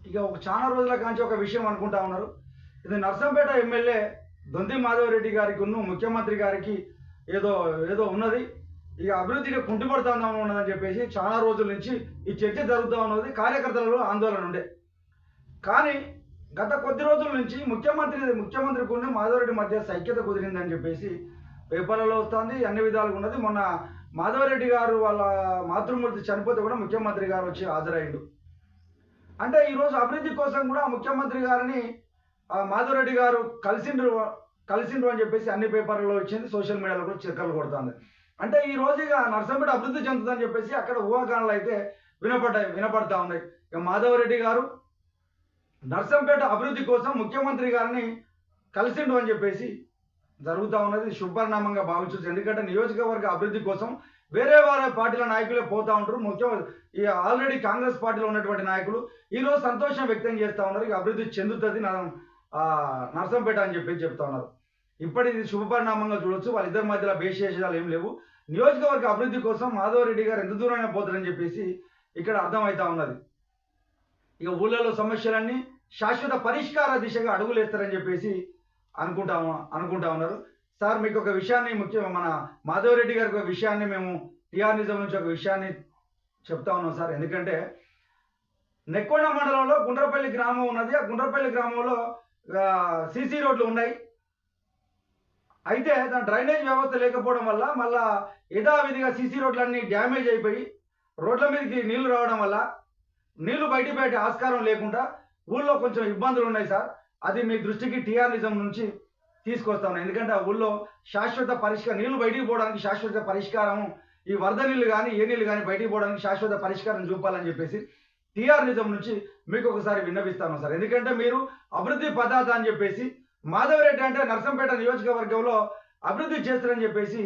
ఇక ఒక చాలా రోజుల కాంచి ఒక విషయం అనుకుంటా ఉన్నారు. ఇది నర్సంపేట ఎమ్మెల్యే దొంతి మాధవరెడ్డి గారికి ముఖ్యమంత్రి గారికి ఏదో ఏదో ఉన్నది. ఇక అభివృద్ధిగా కుంటుపడుతుందామని ఉన్నదని చెప్పేసి చాలా రోజుల నుంచి ఈ చర్చ జరుగుతూ ఉన్నది. కార్యకర్తలలో ఆందోళన ఉండే. కానీ గత కొద్ది రోజుల నుంచి ముఖ్యమంత్రికి మాధవరెడ్డి మధ్య సఖ్యత కుదిరిందని చెప్పేసి పేపర్లలో వస్తుంది. అన్ని విధాలుగా ఉన్నది. మొన్న మాధవరెడ్డి గారు వాళ్ళ మాతృమూర్తి చనిపోతే కూడా ముఖ్యమంత్రి గారు వచ్చి హాజరయ్యిండు. అంటే ఈరోజు అభివృద్ధి కోసం కూడా ముఖ్యమంత్రి గారిని మాధవరెడ్డి గారు కలిసిండ్రు అని చెప్పేసి అన్ని పేపర్లలో వచ్చింది. సోషల్ మీడియాలో కూడా చిరకలు కొడుతుంది. అంటే ఈ రోజు ఇక నర్సంపేట అభివృద్ధి చెందుతుందని చెప్పేసి అక్కడ ఊహాగానాలు అయితే వినపడతా ఉన్నాయి. ఇక మాధవరెడ్డి గారు నర్సంపేట అభివృద్ధి కోసం ముఖ్యమంత్రి గారిని కలిసిండు అని చెప్పేసి జరుగుతూ ఉన్నది. శుభపరిణామంగా భావించవచ్చు. ఎందుకంటే నియోజకవర్గ అభివృద్ధి కోసం వేరే పార్టీల నాయకులే పోతా ఉంటారు. ఈ ఆల్రెడీ కాంగ్రెస్ పార్టీలో ఉన్నటువంటి నాయకులు ఈరోజు సంతోషం వ్యక్తం చేస్తూ ఉన్నారు. ఇక అభివృద్ధి చెందుతుంది నర్సంపేట అని చెప్పేసి చెప్తా ఉన్నారు. ఇప్పటి ఇది శుభపరిణామంగా చూడొచ్చు. వాళ్ళిద్దరి మధ్యలో భేషజాలు ఏం లేవు. నియోజకవర్గ అభివృద్ధి కోసం మాధవరెడ్డి గారు ఎంత దూరమైనా పోతారని చెప్పేసి ఇక్కడ అర్థమవుతా ఉన్నది. ఇక ఊళ్ళలో సమస్యలన్నీ శాశ్వత పరిష్కార దిశగా అడుగులేస్తారని చెప్పేసి అనుకుంటా ఉన్నారు. సార్ మీకు ఒక విషయాన్ని మన మాధవరెడ్డి గారికి ఒక విషయాన్ని మేము టీఆర్ నిజం నుంచి ఒక విషయాన్ని చెప్తా ఉన్నాం సార్. ఎందుకంటే నెక్కొండ మండలంలో గుండ్రపల్లి గ్రామం ఉన్నది. ఆ గుండ్రపల్లి గ్రామంలో సీసీ రోడ్లు ఉన్నాయి. అయితే దాని డ్రైనేజ్ వ్యవస్థ లేకపోవడం వల్ల మళ్ళా యథావిధిగా సీసీ రోడ్లన్నీ డ్యామేజ్ అయిపోయి రోడ్ల మీదకి నీళ్లు రావడం వల్ల నీళ్లు బయట ఆస్కారం లేకుండా ఊళ్ళో కొంచెం ఇబ్బందులు ఉన్నాయి సార్. అది మీ దృష్టికి టీఆర్ నిజం నుంచి తీసుకొస్తా ఉన్నాను. ఎందుకంటే ఆ ఊళ్ళో శాశ్వత పరిష్కారం, నీళ్లు బయటికి పోవడానికి శాశ్వత పరిష్కారం, ఈ వరద నీళ్లు కానీ ఏ నీళ్లు కానీ బయటికి పోవడానికి శాశ్వత పరిష్కారం చూపాలని చెప్పేసి టీఆర్ నిజం నుంచి మీకు ఒకసారి విన్నవిస్తాను సార్. ఎందుకంటే మీరు అభివృద్ధి పదార్థ అని చెప్పేసి మాధవరెడ్డి అంటే నర్సంపేట నియోజకవర్గంలో అభివృద్ధి చేస్తారని చెప్పేసి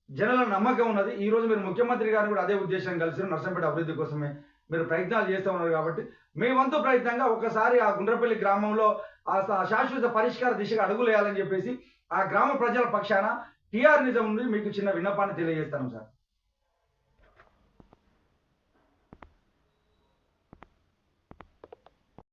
జనాల నమ్మకం ఉన్నది. ఈ రోజు మీరు ముఖ్యమంత్రి గారిని కూడా అదే ఉద్దేశం కలిసి నర్సంపేట అభివృద్ధి కోసమే మీరు ప్రయత్నాలు చేస్తూ ఉన్నారు. కాబట్టి మీ వంతు ప్రయత్నంగా ఒకసారి ఆ గుండ్రపల్లి గ్రామంలో ఆ శాశ్వత పరిష్కార దిశగా అడుగులేయాలని చెప్పేసి ఆ గ్రామ ప్రజల పక్షాన టీఆర్ నిజం నుండి మీకు చిన్న విన్నపాన్ని తెలియజేస్తాను సార్.